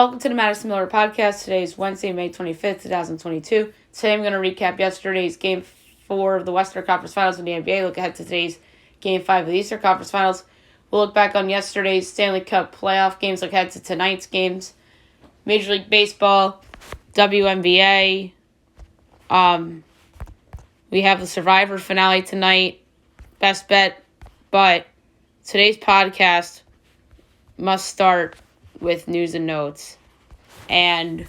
Welcome to the Madison Miller Podcast. Today is Wednesday, May 25th, 2022. Today I'm going to recap yesterday's Game 4 of the Western Conference Finals in the NBA, look ahead to today's Game 5 of the Eastern Conference Finals. We'll look back on yesterday's Stanley Cup playoff games, look ahead to tonight's games. Major League Baseball, WNBA. We have the Survivor finale tonight. Best bet. But today's podcast must start with news and notes. And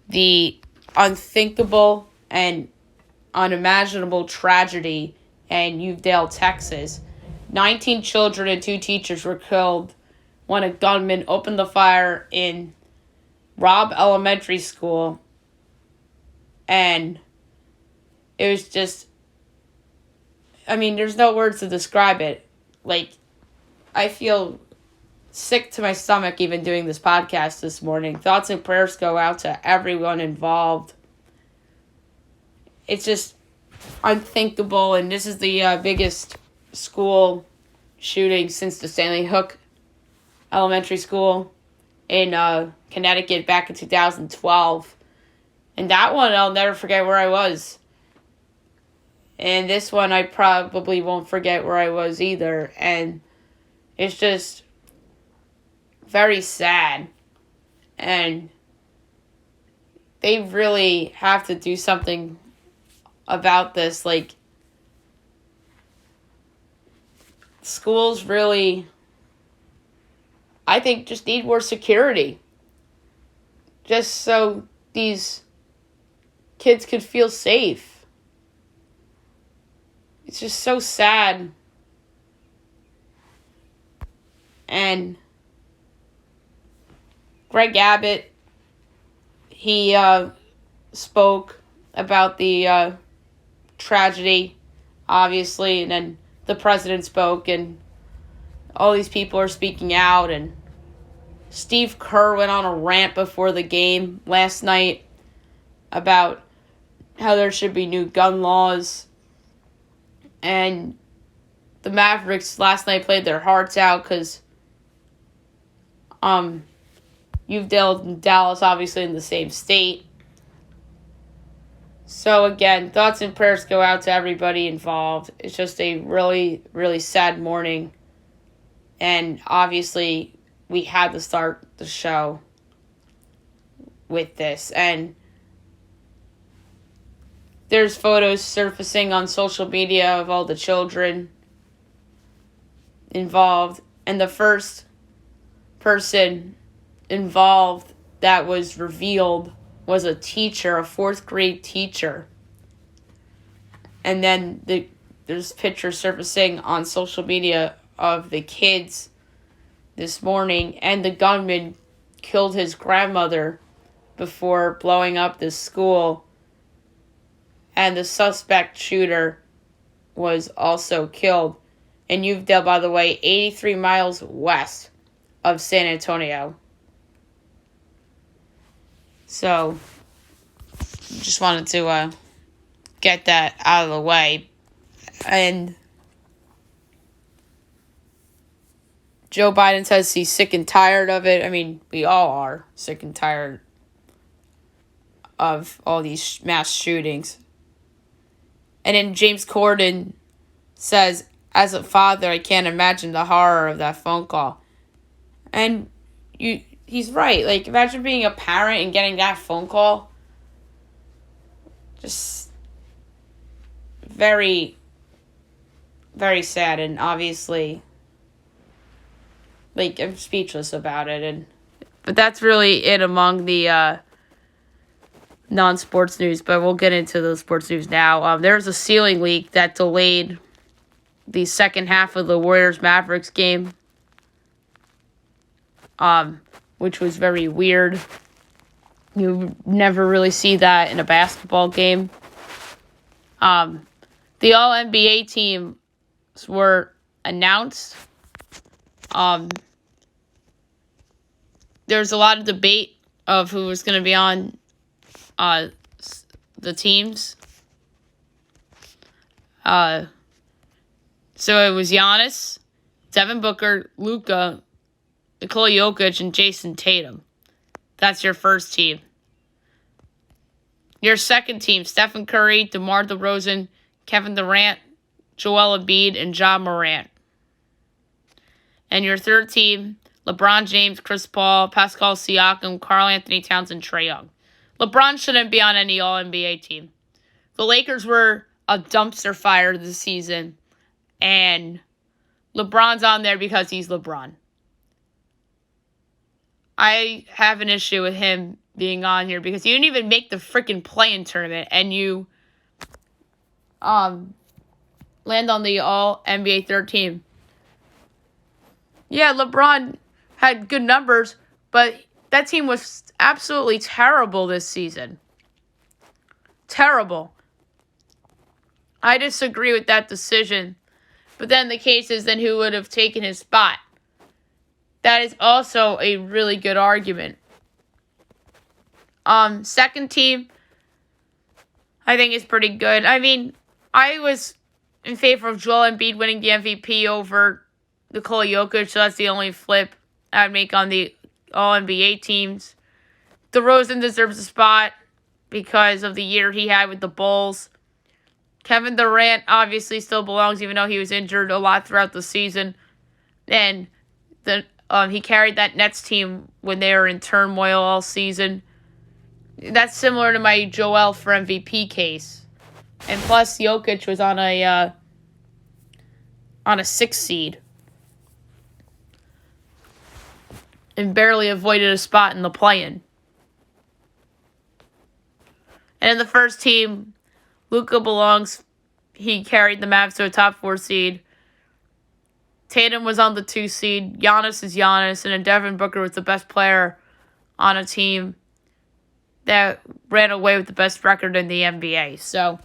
the unthinkable and unimaginable tragedy in Uvalde, Texas. 19 children and 2 teachers were killed when a gunman opened the fire in Robb Elementary School. And it was just, there's no words to describe it. I feel sick to my stomach even doing this podcast this morning. Thoughts and prayers go out to everyone involved. It's just unthinkable, and this is the biggest school shooting since the Stanley Hook Elementary School in Connecticut back in 2012. And that one, I'll never forget where I was. And this one, I probably won't forget where I was either. And it's just very sad. And they really have to do something about this. Schools really, I think, just need more security. Just so these kids could feel safe. It's just so sad. And Greg Abbott, he spoke about the tragedy, obviously, and then the president spoke, and all these people are speaking out, and Steve Kerr went on a rant before the game last night about how there should be new gun laws. And the Mavericks last night played their hearts out because Uvalde and Dallas obviously in the same state. So again, thoughts and prayers go out to everybody involved. It's just a really, really sad morning. And obviously we had to start the show with this. And there's photos surfacing on social media of all the children involved. And the first person involved that was revealed was a teacher, a 4th grade teacher. And then there's pictures surfacing on social media of the kids this morning. And the gunman killed his grandmother before blowing up this school. And the suspect shooter was also killed in Uvalde, by the way, 83 miles west of San Antonio. So, just wanted to get that out of the way. And Joe Biden says he's sick and tired of it. We all are sick and tired of all these mass shootings. And then James Corden says, as a father, I can't imagine the horror of that phone call. And he's right. Imagine being a parent and getting that phone call. Just very, very sad. And obviously, I'm speechless about it. But that's really it among the non-sports news, but we'll get into the sports news now. There's a ceiling leak that delayed the second half of the Warriors-Mavericks game, which was very weird. You never really see that in a basketball game. The All-NBA teams were announced. There's a lot of debate of who was going to be on the teams. So it was Giannis, Devin Booker, Luka, Nikola Jokic, and Jason Tatum. That's your first team. Your second team, Stephen Curry, DeMar DeRozan, Kevin Durant, Joel Embiid, and Ja Morant. And your third team, LeBron James, Chris Paul, Pascal Siakam, Karl Anthony Towns, and Trae Young. LeBron shouldn't be on any All-NBA team. The Lakers were a dumpster fire this season, and LeBron's on there because he's LeBron. I have an issue with him being on here because you didn't even make the freaking play-in tournament, and you land on the All-NBA third team. Yeah, LeBron had good numbers, but that team was absolutely terrible this season. Terrible. I disagree with that decision. But then the case is then who would have taken his spot. That is also a really good argument. Second team, I think is pretty good. I mean, I was in favor of Joel Embiid winning the MVP over Nikola Jokic, so that's the only flip I'd make on the All-NBA teams. DeRozan deserves a spot because of the year he had with the Bulls. Kevin Durant obviously still belongs, even though he was injured a lot throughout the season. And he carried that Nets team when they were in turmoil all season. That's similar to my Joel for MVP case. And plus, Jokic was on a 6th seed and barely avoided a spot in the play-in. And in the first team, Luka belongs. He carried the Mavs to a top 4 seed. Tatum was on the 2 seed. Giannis is Giannis. And then Devin Booker was the best player on a team that ran away with the best record in the NBA. So,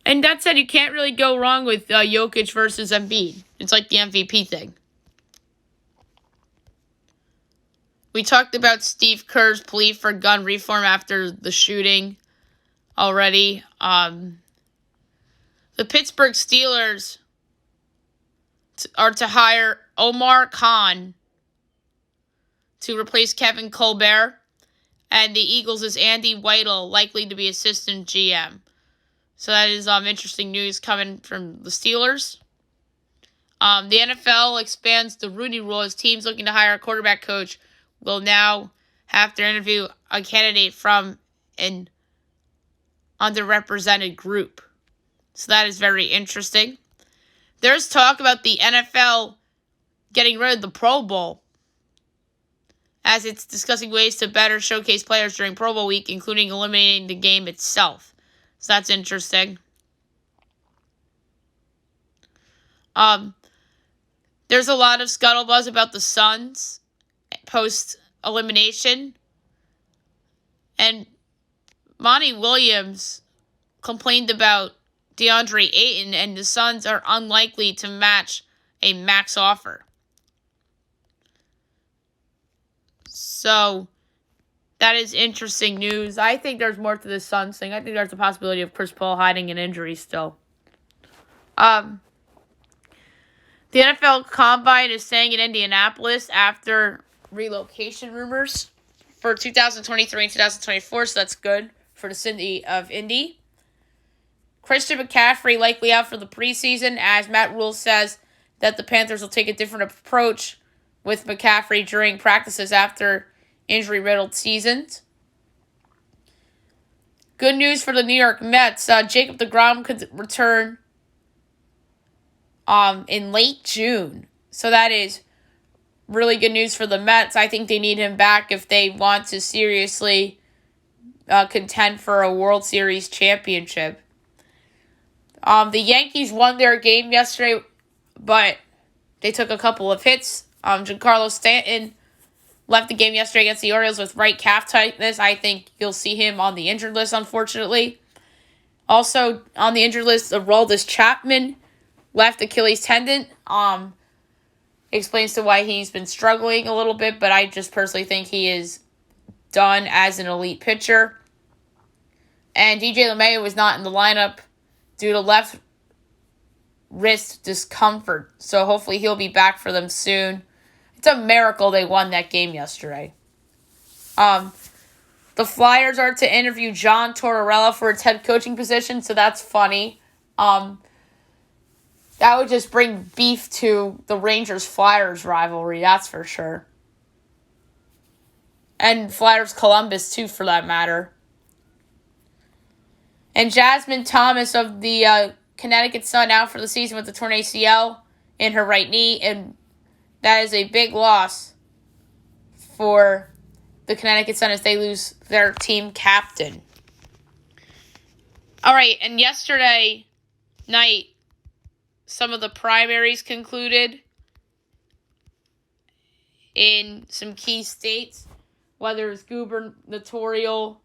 and that said, you can't really go wrong with Jokic versus Embiid. It's like the MVP thing. We talked about Steve Kerr's plea for gun reform after the shooting already. The Pittsburgh Steelers are to hire Omar Khan to replace Kevin Colbert. And the Eagles is Andy Weidel, likely to be assistant GM. So that is interesting news coming from the Steelers. The NFL expands the Rooney Rule as teams looking to hire a quarterback coach will now have to interview a candidate from an underrepresented group. So that is very interesting. There's talk about the NFL getting rid of the Pro Bowl, as it's discussing ways to better showcase players during Pro Bowl week, including eliminating the game itself. So that's interesting. There's a lot of scuttlebuzz about the Suns post-elimination. And Monty Williams complained about DeAndre Ayton, and the Suns are unlikely to match a max offer. So, that is interesting news. I think there's more to this Suns thing. I think there's a possibility of Chris Paul hiding an injury still. The NFL Combine is staying in Indianapolis after relocation rumors for 2023 and 2024, so that's good for the city of Indy. Christian McCaffrey likely out for the preseason, as Matt Rule says that the Panthers will take a different approach with McCaffrey during practices after injury-riddled seasons. Good news for the New York Mets. Jacob deGrom could return in late June. So that is really good news for the Mets. I think they need him back if they want to seriously contend for a World Series championship. The Yankees won their game yesterday, but they took a couple of hits. Giancarlo Stanton left the game yesterday against the Orioles with right calf tightness. I think you'll see him on the injured list, unfortunately. Also on the injured list, Aroldis Chapman left Achilles tendon. Explains to why he's been struggling a little bit, but I just personally think he is done as an elite pitcher. And DJ LeMahieu was not in the lineup due to left wrist discomfort. So hopefully he'll be back for them soon. It's a miracle they won that game yesterday. The Flyers are to interview John Tortorella for its head coaching position, so that's funny. That would just bring beef to the Rangers-Flyers rivalry, that's for sure. And Flyers-Columbus, too, for that matter. And Jasmine Thomas of the Connecticut Sun out for the season with the torn ACL in her right knee, and that is a big loss for the Connecticut Sun as they lose their team captain. All right, and yesterday night, some of the primaries concluded in some key states, whether it's gubernatorial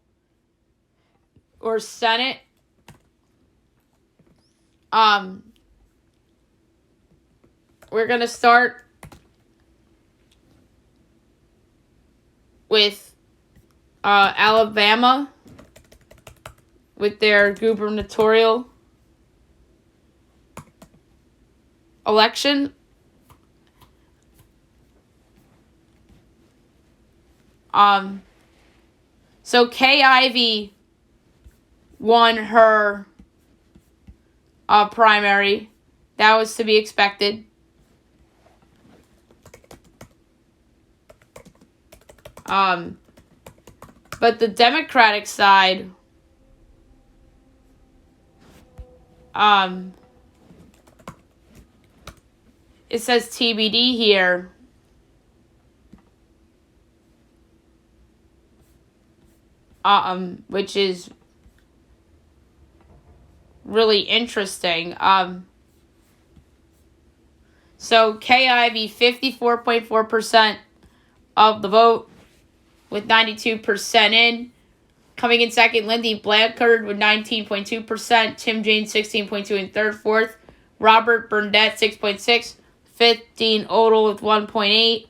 or Senate. We're going to start with Alabama with their gubernatorial election. So Kay Ivey won her primary. That was to be expected. But the Democratic side, it says TBD here. Which is really interesting. So Kay Ivey, 54.4% of the vote, with 92% in. Coming in second, Lindy Blanchard with 19.2%. Tim James, 16.2% in third. Fourth, Robert Burnett, 6.6%. Fifth, Dean Odle with 1.8%.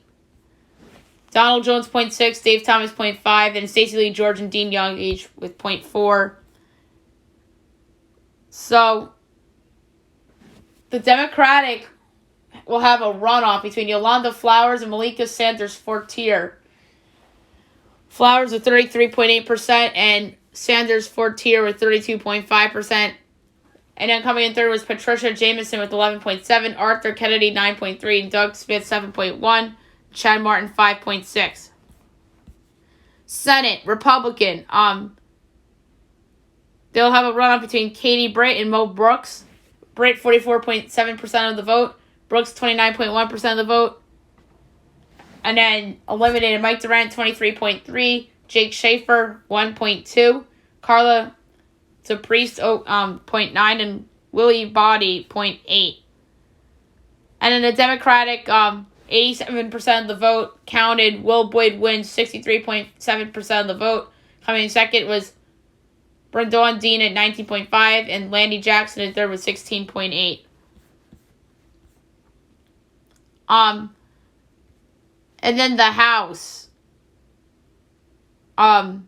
Donald Jones, 0.6%. Dave Thomas, 0.5%. And Stacey Lee George and Dean Young each with 0.4%. So, the Democratic will have a runoff between Yolanda Flowers and Malika Sanders Fortier. Flowers with 33.8% and Sanders Fortier with 32.5%. And then coming in third was Patricia Jamison with 11.7%, Arthur Kennedy 9.3%, and Doug Smith 7.1%, Chad Martin 5.6%. Senate, Republican. They'll have a runoff between Katie Britt and Mo Brooks. Britt 44.7% of the vote, Brooks 29.1% of the vote. And then eliminated Mike Durant, 23.3%. Jake Schaefer, 1.2%. Carla DePriest, 0.9%. And Willie Body, 0.8%. And then the Democratic, 87% of the vote counted. Will Boyd wins, 63.7% of the vote. Coming in second was Brendan Dean at 19.5%. And Landy Jackson at third with 16.8%. And then the House, 5th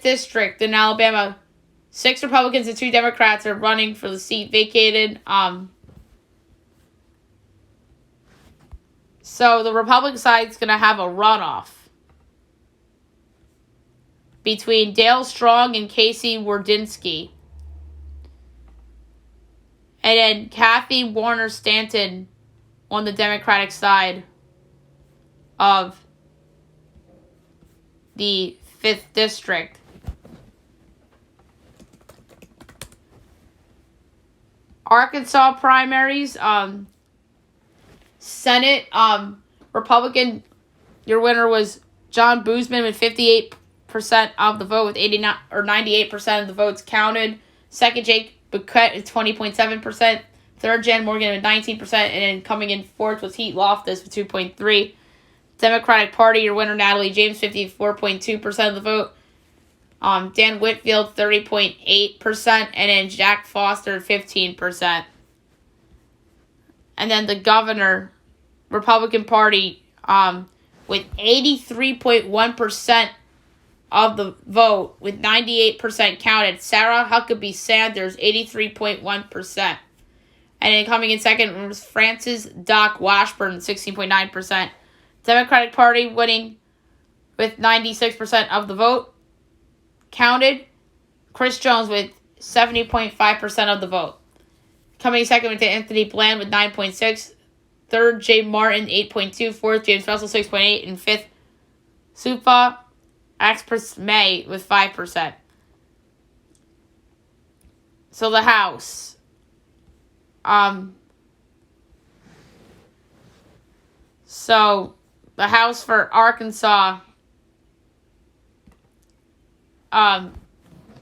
District in Alabama, 6 Republicans and 2 Democrats are running for the seat vacated. So the Republican side is going to have a runoff between Dale Strong and Casey Wardynski. And then Kathy Warner Stanton on the Democratic side of the 5th District. Arkansas primaries, Senate, Republican, your winner was John Boozman with 58% of the vote with 98% of the votes counted. Second, Jake Bouquet with 20.7%. Third, Jan Morgan with 19%. And then coming in fourth was Heath Loftus with 2.3%. Democratic Party, your winner, Natalie James, 54.2% of the vote. Dan Whitfield, 30.8%. And then Jack Foster, 15%. And then the governor, Republican Party, with 83.1% of the vote, with 98% counted. Sarah Huckabee Sanders, 83.1%. And then coming in second was Francis Doc Washburn, 16.9%. Democratic Party winning with 96% of the vote counted. Chris Jones with 70.5% of the vote. Coming second with Anthony Bland with 9.6. Third, Jay Martin, 8.2. Fourth, James Russell, 6.8. And fifth, Supa Express May with 5%. So the House. So the House for Arkansas.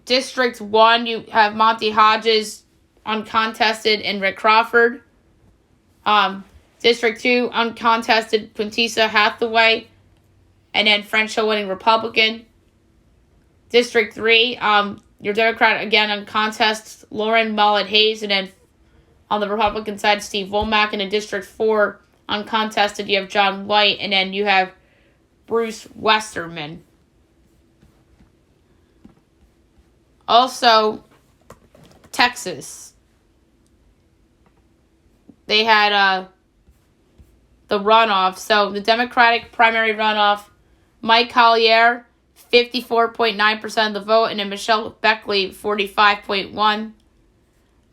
District 1, you have Monty Hodges, uncontested, and Rick Crawford. District 2, uncontested, Quintessa Hathaway, and then French Hill winning Republican. District 3, your Democrat, again, uncontested, Lauren Mullet Hayes, and then on the Republican side, Steve Womack. And in District 4, uncontested, you have John White, and then you have Bruce Westerman. Also, Texas. They had the runoff. So the Democratic primary runoff, Mike Collier, 54.9% of the vote, and then Michelle Beckley, 45.1%.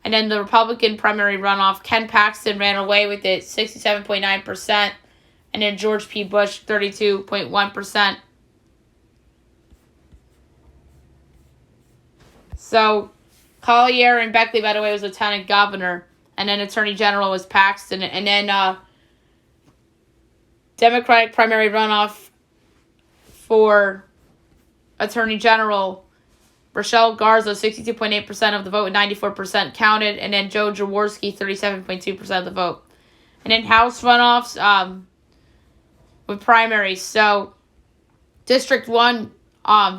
And then the Republican primary runoff, Ken Paxton ran away with it, 67.9%. And then George P. Bush, 32.1%. So, Collier and Beckley, by the way, was lieutenant governor. And then attorney general was Paxton. And then Democratic primary runoff for attorney general, Rochelle Garza, 62.8% of the vote, 94% counted. And then Joe Jaworski, 37.2% of the vote. And then House runoffs with primaries. So, District 1,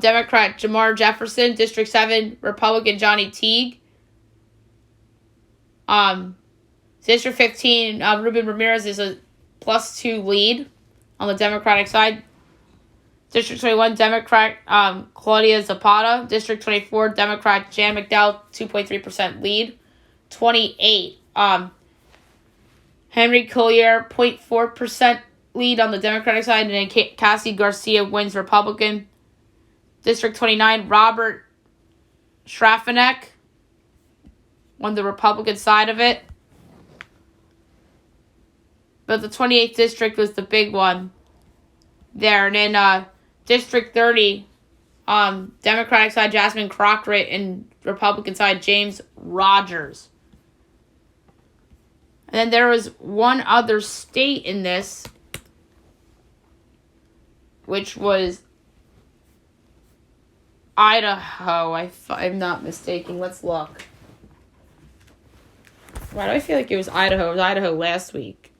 Democrat Jamar Jefferson. District 7, Republican Johnny Teague. District 15, Ruben Ramirez is a +2 lead on the Democratic side. District 21, Democrat Claudia Zapata. District 24, Democrat Jan McDowell, 2.3% lead. 28, Henry Collier, 0.4% lead on the Democratic side. And then Cassie Garcia wins Republican. District 29, Robert Schrafanek won the Republican side of it. But the 28th district was the big one there. And then District 30, Democratic side, Jasmine Crockett, and Republican side, James Rogers. And then there was one other state in this, which was Idaho, if I'm not mistaken. Let's look. Why do I feel like it was Idaho? It was Idaho last week.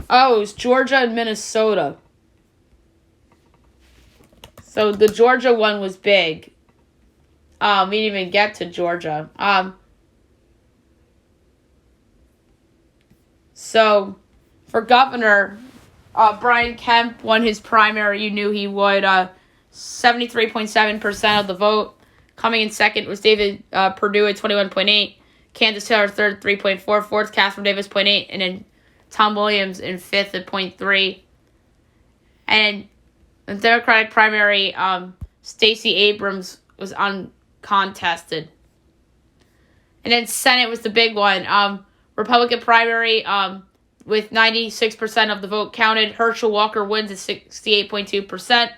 Oh, it was Georgia and Minnesota. So the Georgia one was big. We didn't even get to Georgia. So for governor, Brian Kemp won his primary. You knew he would. 73.7% of the vote. Coming in second was David Perdue at 21.8%. Candace Taylor third, 3.4%. Fourth, Catherine Davis, 0.8%. And then Tom Williams in fifth at 0.3%. And the Democratic primary, Stacey Abrams was uncontested. And then Senate was the big one. Republican primary, with 96% of the vote counted. Herschel Walker wins at 68.2%.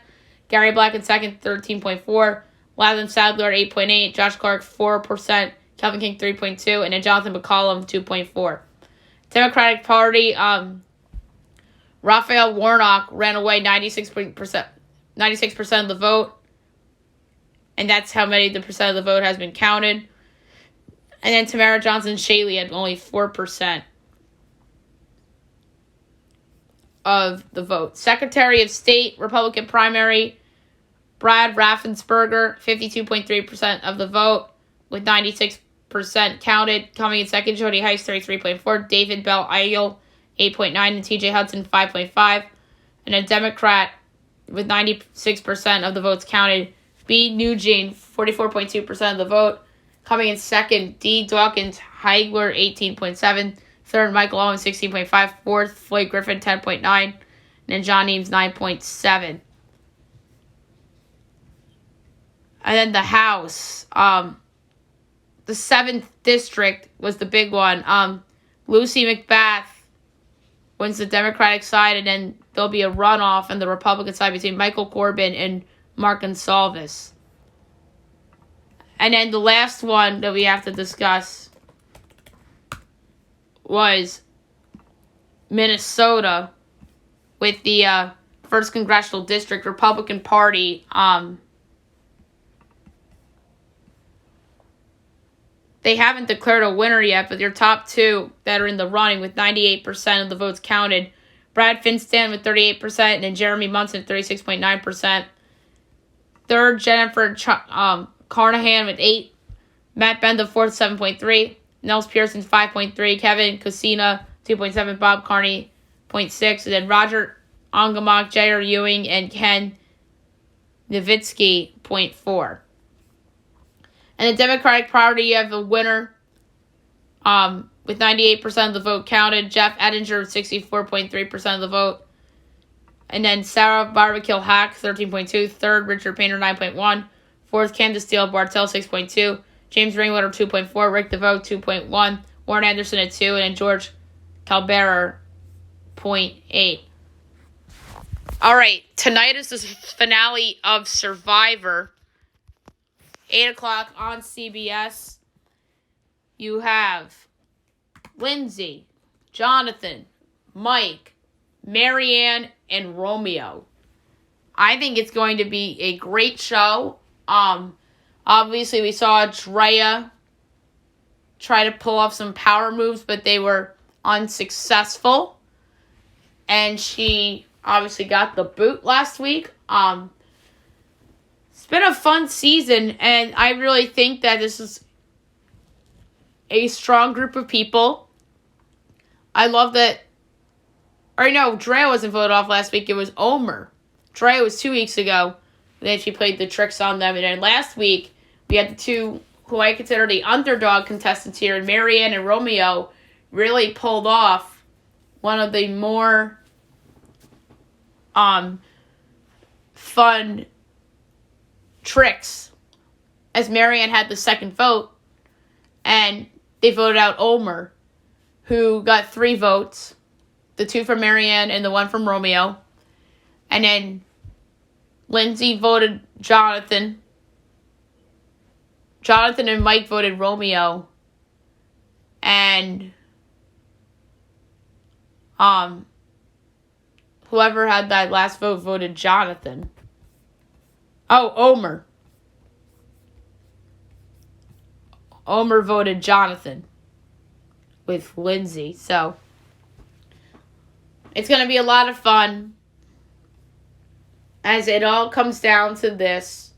Gary Black in second, 13.4%. Lavin Sadler, 8.8%. Josh Clark, 4%. Kelvin King, 3.2%. And then Jonathan McCollum, 2.4%. Democratic Party, Raphael Warnock ran away 96% of the vote. And that's how many the percent of the vote has been counted. And then Tamara Johnson-Shaley had only 4% of the vote. Secretary of State, Republican primary, Brad Raffensperger, 52.3% of the vote, with 96% counted. Coming in second, Jody Heiss, 33.4%. David Bell Eichel, 8.9%. And TJ Hudson, 5.5%. And a Democrat with 96% of the votes counted, B. Nugent, 44.2% of the vote. Coming in second, D. Dawkins Heigler, 18.7%. Third, Michael Owen, 16.5%. Fourth, Floyd Griffin, 10.9%. then John Eames 9.7. And then the House, the 7th district was the big one. Lucy McBath wins the Democratic side, and then there'll be a runoff on the Republican side between Michael Corbin and Mark Gonsalves. And then the last one that we have to discuss was Minnesota with the 1st Congressional District Republican Party. They haven't declared a winner yet, but their top two that are in the running with 98% of the votes counted. Brad Finstan with 38% and then Jeremy Munson at 36.9%. Third, Jennifer Carnahan with 8. Matt Benda, 4th, 7.3. Nels Pearson, 5.3. Kevin Cosina, 2.7. Bob Carney, 0.6. And then Roger Ongamak, J.R. Ewing, and Ken Nowitzki, 0.4. And the Democratic Party, you have a winner with 98% of the vote counted. Jeff Ettinger with 64.3% of the vote. And then Sarah Barbakill Hack, 13.2. Third, Richard Painter, 9.1. Fourth, Candace Steele Bartell, 6.2. James Ringwater, 2.4. Rick DeVoe, 2.1. Warren Anderson at 2. And then George Calbera, 0.8. All right, tonight is the finale of Survivor. 8 o'clock on CBS. You have Lindsay, Jonathan, Mike, Marianne, and Romeo. I think it's going to be a great show. Obviously, we saw Drea try to pull off some power moves, but they were unsuccessful. And she obviously got the boot last week. It's been a fun season, and I really think that this is a strong group of people. I love that. Or no, Drea wasn't voted off last week. It was Omer. Drea was 2 weeks ago. And then she played the tricks on them. And then last week, we had the two who I consider the underdog contestants here, and Marianne and Romeo really pulled off one of the more fun tricks, as Marianne had the second vote, and they voted out Omer, who got 3 votes, the 2 from Marianne and the 1 from Romeo, and then Lindsay voted Jonathan. Jonathan and Mike voted Romeo, and whoever had that last vote voted Jonathan. Oh, Omer. Omer voted Jonathan with Lindsay. So, it's going to be a lot of fun as it all comes down to this.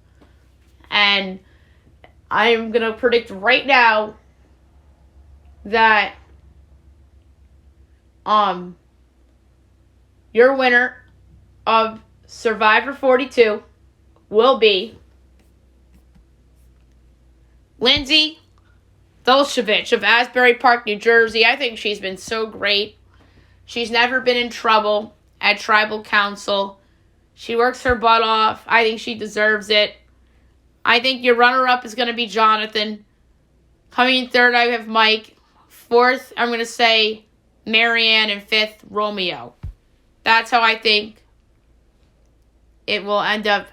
And I'm going to predict right now that your winner of Survivor 42 will be Lindsay Dolshevich of Asbury Park, New Jersey. I think she's been so great. She's never been in trouble at Tribal Council. She works her butt off. I think she deserves it. I think your runner-up is going to be Jonathan. Coming in third, I have Mike. Fourth, I'm going to say Marianne. And fifth, Romeo. That's how I think it will end up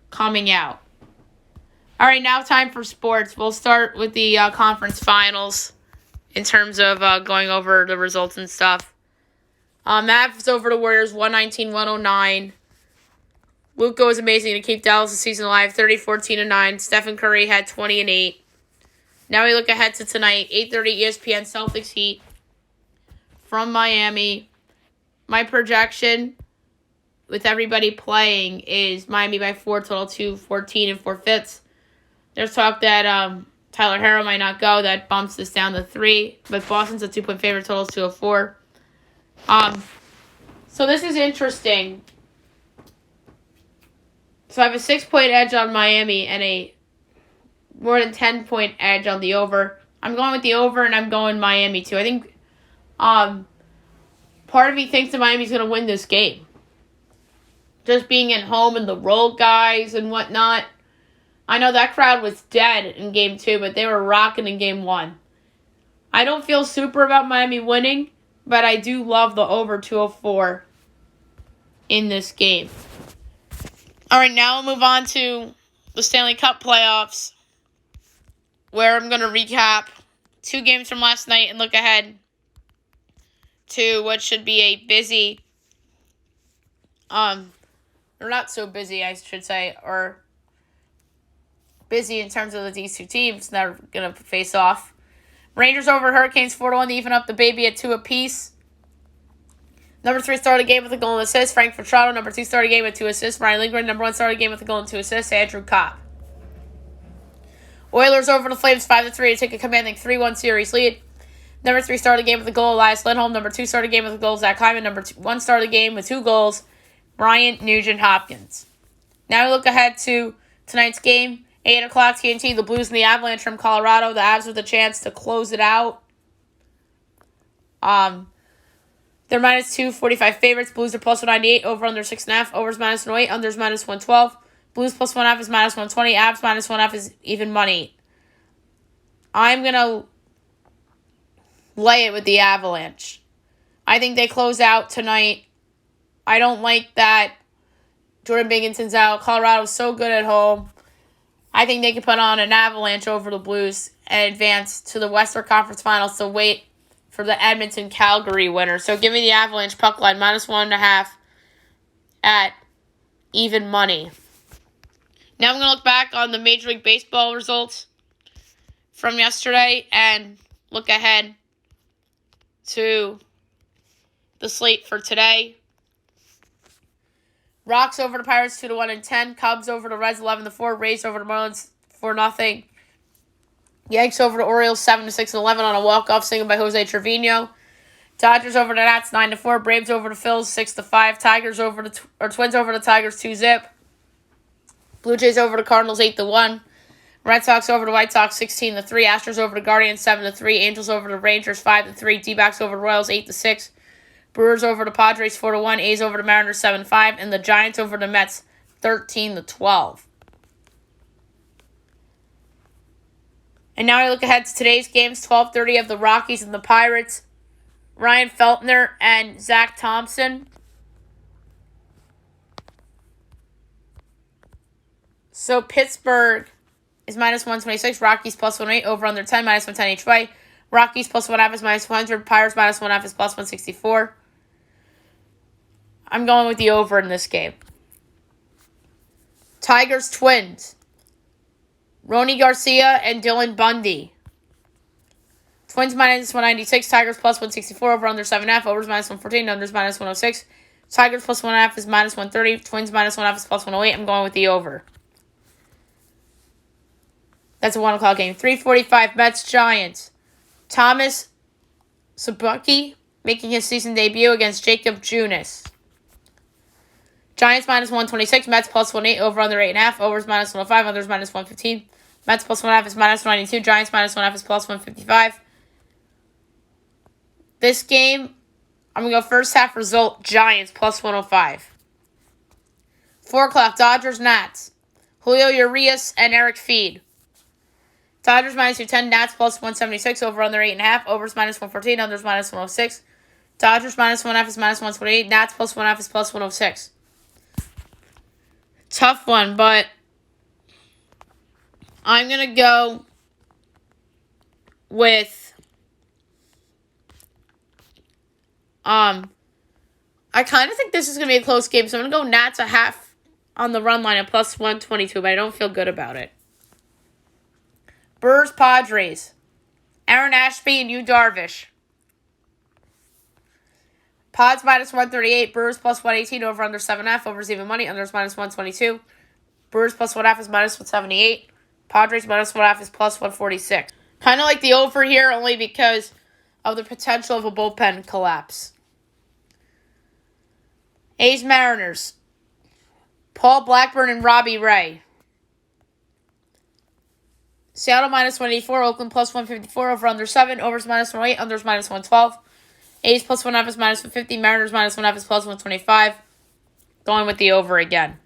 coming out. All right, now time for sports. We'll start with the conference finals in terms of going over the results and stuff. Mavs over the Warriors, 119-109. Luka was amazing to keep Dallas' season alive, 30-14-9. Stephen Curry had 20-8. Now we look ahead to tonight, 8:30 ESPN Celtics Heat from Miami. My projection with everybody playing is Miami by 4, total 2-14 and 4/5. There's talk that Tyler Herro might not go. That bumps this down to 3. But Boston's a 2-point favorite, total 204. So this is interesting. So I have a 6-point edge on Miami and a more than 10-point edge on the over. I'm going with the over, and I'm going Miami too. I think part of me thinks that Miami's going to win this game. just being at home and the road guys and whatnot. I know that crowd was dead in Game 2, but they were rocking in Game 1. I don't feel super about Miami winning, but I do love the over 204 in this game. All right, now we'll move on to the Stanley Cup playoffs, where I'm going to recap 2 games from last night and look ahead to what should be a busy, or not so busy, I should say, or busy in terms of these 2 teams that are going to face off. Rangers over Hurricanes 4-1 to even up the baby at 2 apiece. Number 3 started the game with a goal and assist. Frank Petrano. Number 2 started the game with 2 assists. Brian Lindgren. Number 1 started the game with a goal and 2 assists. Andrew Kopp. Oilers over the Flames 5-3 to take a commanding 3-1 series lead. Number 3 started the game with a goal, Elias Lindholm. Number 2 started the game with a goal, Zach Hyman. Number 1 started the game with 2 goals, Ryan Nugent-Hopkins. Now we look ahead to tonight's game. 8 o'clock TNT, the Blues and the Avalanche from Colorado. The Avs with a chance to close it out. They're minus 245 favorites. Blues are plus 198. Over under 6.5. Overs minus 108. Unders minus 112. Blues plus 1.5 is minus 120. Avs minus 1.5 is even money. I'm going to lay it with the Avalanche. I think they close out tonight. I don't like that Jordan Binghamton's out. Colorado's so good at home. I think they can put on an Avalanche over the Blues and advance to the Western Conference Finals to wait for the Edmonton-Calgary winner. So give me the Avalanche puck line, minus 1.5 at even money. Now I'm going to look back on the Major League Baseball results from yesterday and look ahead to the slate for today. Rocks over the Pirates 2-1 and 10. Cubs over the Reds 11-4. Rays over the Marlins 4-0. Yanks over the Orioles 7-6 and 11 on a walk-off single by Jose Trevino. Dodgers over the Nats 9-4. Braves over the Phils 6-5. Tigers over the Twins over the Tigers 2-0. Blue Jays over the Cardinals 8-1. Red Sox over the White Sox 16-3. Astros over the Guardians 7-3. Angels over the Rangers 5-3. D-backs over the Royals 8-6. Brewers over the Padres 4-1. A's over the Mariners 7-5. And the Giants over the Mets 13-12. And now I look ahead to today's games. 12:30 of the Rockies and the Pirates. Ryan Feltner and Zach Thompson. So Pittsburgh is minus 126. Rockies plus 108. Over under 10, minus 110 each way. Rockies plus 1.5 is minus 100. Pirates minus 1.5 is plus 164. I'm going with the over in this game. Tigers Twins. Ronny Garcia and Dylan Bundy. Twins minus 196. Tigers plus 164. Over under 7.5. Overs minus 114. Unders minus 106. Tigers plus 1.5 is minus 130. Twins minus 1.5 is plus 108. I'm going with the over. That's a 1 o'clock game. 3:45 Mets Giants. Thomas Szapucki making his season debut against Jacob Junis. Giants minus 126. Mets plus 1.8. Over under 8.5. Overs minus 105. Unders minus 115. Mets plus 1.5 is minus 192. Giants minus 1.5 is plus 155. This game, I'm going to go first half result. Giants plus 105. 4 o'clock Dodgers Nats. Julio Urias and Eric Feed. Dodgers minus 210, Nats plus 176, over under 8.5, overs minus 114, unders minus 106. Dodgers minus 1.5 is minus 128, Nats plus 1.5 is plus 106. Tough one, but I'm going to go with, I kind of think this is going to be a close game, so I'm going to go Nats a half on the run line at plus 122, but I don't feel good about it. Brewers Padres. Aaron Ashby and Yu Darvish. Pods minus 138. Brewers plus 118. Over under 7.5. Overs even money. Unders minus 122. Brewers plus 1.5 is minus 178. Padres minus 1.5 is plus 146. Kind of like the over here only because of the potential of a bullpen collapse. A's Mariners. Paul Blackburn and Robbie Ray. Seattle minus 184, Oakland plus 154, over under 7, overs minus 108, unders minus 112. A's plus 1.5 is minus 150, Mariners minus 1.5 is plus 125. Going with the over again.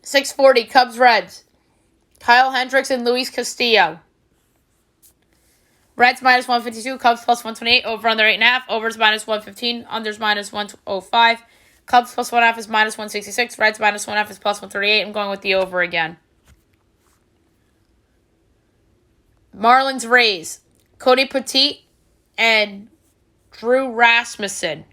640, Cubs-Reds. Kyle Hendricks and Luis Castillo. Reds minus 152, Cubs plus 128, over under 8.5, overs minus 115, unders minus 105, Cubs plus 1.5 is minus 166, Reds minus 1.5 is plus 138. I'm going with the over again. Marlins Rays, Cody Petit and Drew Rasmussen.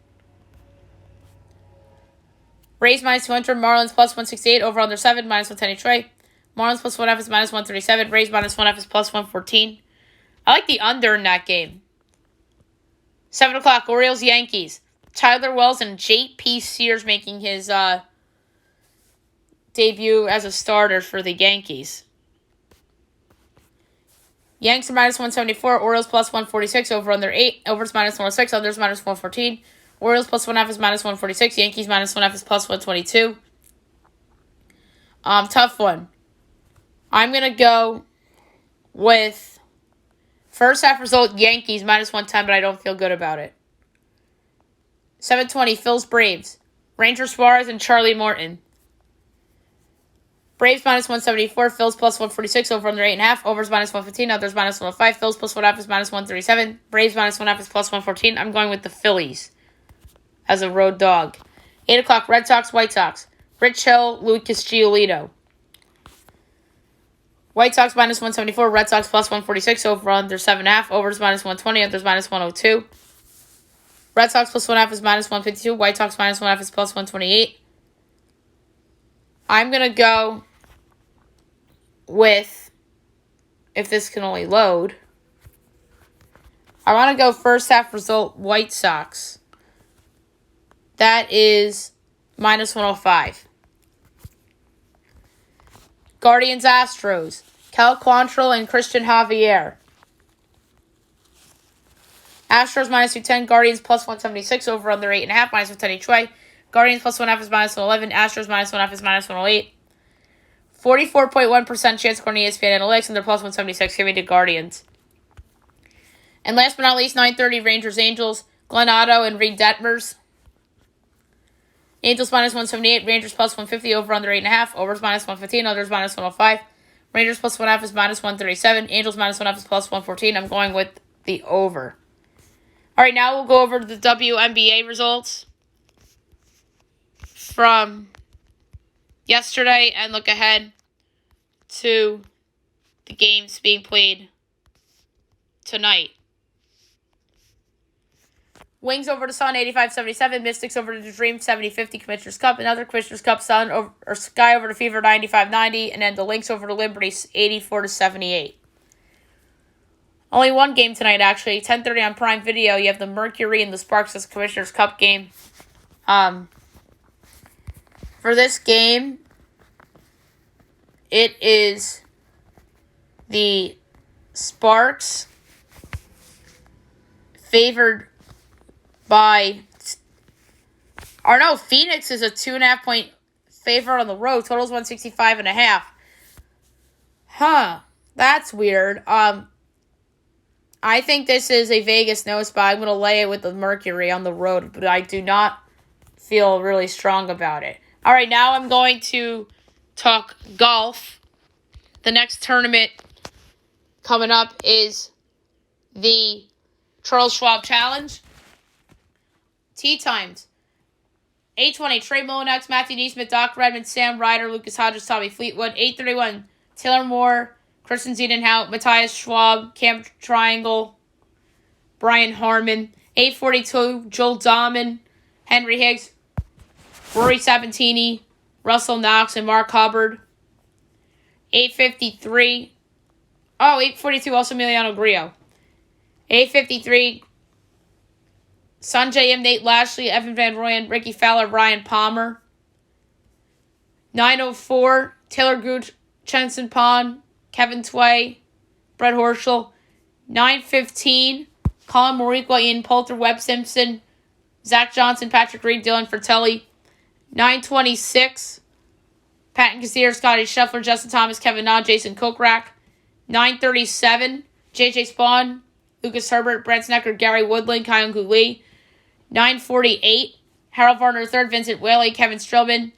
Rays minus 200, Marlins plus 168, over under 7, minus 110 each way. Marlins plus 1.5 is minus 137, Rays minus 1.5 is plus 114. I like the under in that game. 7 o'clock, Orioles Yankees. Tyler Wells and J.P. Sears making his debut as a starter for the Yankees. Yanks are minus 174, Orioles plus 146, over under 8, overs minus 106, unders minus 114. Orioles plus 1.5 is minus 146, Yankees minus 1.5 is plus 122. Tough one. I'm going to go with first half result, Yankees minus 110, but I don't feel good about it. 7:20, Phil's Braves. Ranger Suarez and Charlie Morton. Braves minus 174, Phil's plus 146, over under 8.5, overs minus 115, others minus 105, Phil's plus 1.5 is minus 137, Braves minus 1.5 is plus 114. I'm going with the Phillies as a road dog. 8 o'clock, Red Sox, White Sox. Rich Hill, Lucas Giolito. White Sox minus 174, Red Sox plus 146, over under 7.5, overs minus 120, others minus 102. Red Sox plus 1.5 is minus 152, White Sox minus 1.5 is plus 128. I'm going to go with, if this can only load, I want to go first half result, White Sox. That is minus 105. Guardians Astros. Cal Quantrill and Christian Javier. Astros minus 210. Guardians plus 176. Over under 8.5. Minus 110 each way. Guardians plus 1.5 is minus 111. Astros minus 1.5 is minus 108. 44.1% chance according to ESPN Analytics. And they're plus 176. Giving to Guardians. And last but not least, 9:30 Rangers Angels. Glenn Otto and Reed Detmers. Angels minus 178, Rangers plus 150, over under 8.5, overs minus 115, others minus 105. Rangers plus 1.5 is minus 137, Angels minus 1.5 is plus 114. I'm going with the over. All right, now we'll go over the WNBA results from yesterday and look ahead to the games being played tonight. Wings over the Sun, 85-77. Mystics over the Dream, 70-50. Commissioner's Cup. Another Commissioner's Cup, Sky over the Fever, 95-90. And then the Lynx over the Liberty, 84-78. Only one game tonight, actually. 10:30 on Prime Video. You have the Mercury and the Sparks as Commissioner's Cup game. For this game, it is the Sparks favored Phoenix is a 2.5 point favorite on the road. Total's 165.5. That's weird. I think this is a Vegas no spot. I'm going to lay it with the Mercury on the road, but I do not feel really strong about it. All right, now I'm going to talk golf. The next tournament coming up is the Charles Schwab Challenge. Tee times. 8:20, Trey Mullinax, Matthew Neesmith, Doc Redmond, Sam Ryder, Lucas Hodges, Tommy Fleetwood. 8:31, Taylor Moore, Kristen Ziedenhout, Matthias Schwab, Camp Triangle, Brian Harmon. 8:42, Joel Dahman, Henry Higgs, Rory Sabatini, Russell Knox, and Mark Hubbard. 8:43, 8:42, also Emiliano Grillo. 8:53, Sanjay M. Nate Lashley, Evan Van Rooyen, Ricky Fowler, Ryan Palmer. 9:04, Taylor Gooch, Jensen Pond, Kevin Tway, Brett Horschel. 9:15, Colin Morikwa, Ian Poulter, Webb Simpson, Zach Johnson, Patrick Reed, Dylan Fratelli. 9:26, Patton Kazir, Scotty Scheffler, Justin Thomas, Kevin Na, Jason Kokrak. 9:37, J.J. Spawn, Lucas Herbert, Brent Snecker, Gary Woodland, Kyle Lee. 9:48, Harold Varner III, Vincent Whaley, Kevin Strowman,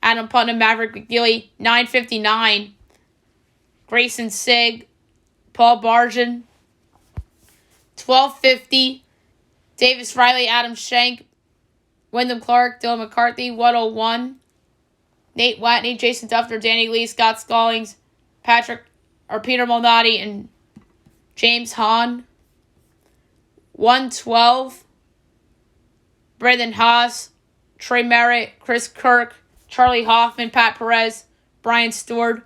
Adam Putnam, Maverick McGilly. 9:59, Grayson Sigg, Paul Barjan. 12:50, Davis Riley, Adam Schenk, Wyndham Clark, Dylan McCarthy. 101, Nate Watney, Jason Duffner, Danny Lee, Scott Stallings, Peter Malnati, and James Hahn. 112, Brendan Haas, Trey Merritt, Chris Kirk, Charlie Hoffman, Pat Perez, Brian Stewart.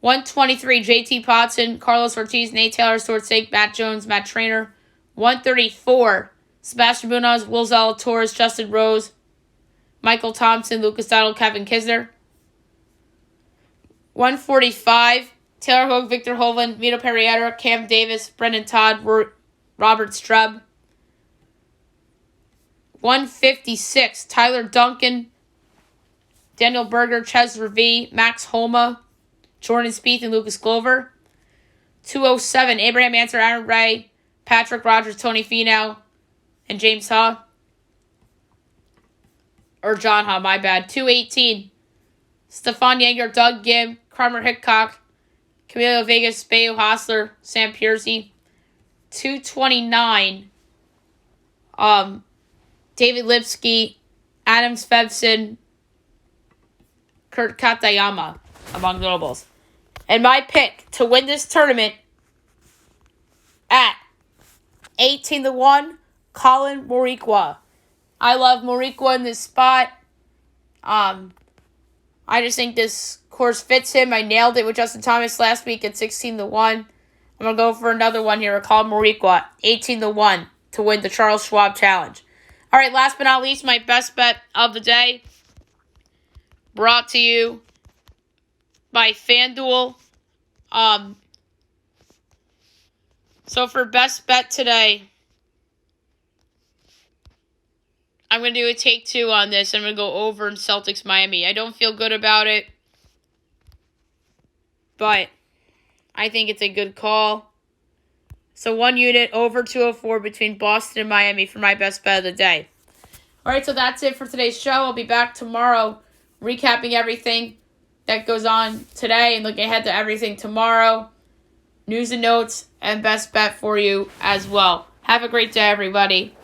123, JT Potson, Carlos Ortiz, Nate Taylor, Stuart Sake, Matt Jones, Matt Trainer. 134, Sebastian Munoz, Will Zalatoris, Justin Rose, Michael Thompson, Lucas Dowdle, Kevin Kisner. 145, Taylor Hogue, Victor Hovland, Mito Perrietta, Cam Davis, Brendan Todd, Robert Strub. 156, Tyler Duncan, Daniel Berger, Ches Ravi, Max Homa, Jordan Spieth, and Lucas Glover. 207, Abraham Ancer, Aaron Ray, Patrick Rogers, Tony Finau, and James Haw. Or John Haw, my bad. 218, Stefan Yeager, Doug Gim, Kramer Hickok, Camilo Vegas, Bayo Hostler, Sam Piercy. 229, David Lipsky, Adam Svensson, Kurt Katayama, among notables. And my pick to win this tournament at 18-1, Colin Morikawa. I love Morikawa in this spot. I just think this course fits him. I nailed it with Justin Thomas last week at 16-1. I'm going to go for another one here. Colin Morikawa, 18-1 to win the Charles Schwab Challenge. All right, last but not least, my best bet of the day, brought to you by FanDuel. So for best bet today, I'm going to do a take two on this. I'm going to go over in Celtics Miami. I don't feel good about it, but I think it's a good call. So 1 unit over 204 between Boston and Miami for my best bet of the day. All right, so that's it for today's show. I'll be back tomorrow recapping everything that goes on today and looking ahead to everything tomorrow. News and notes and best bet for you as well. Have a great day, everybody.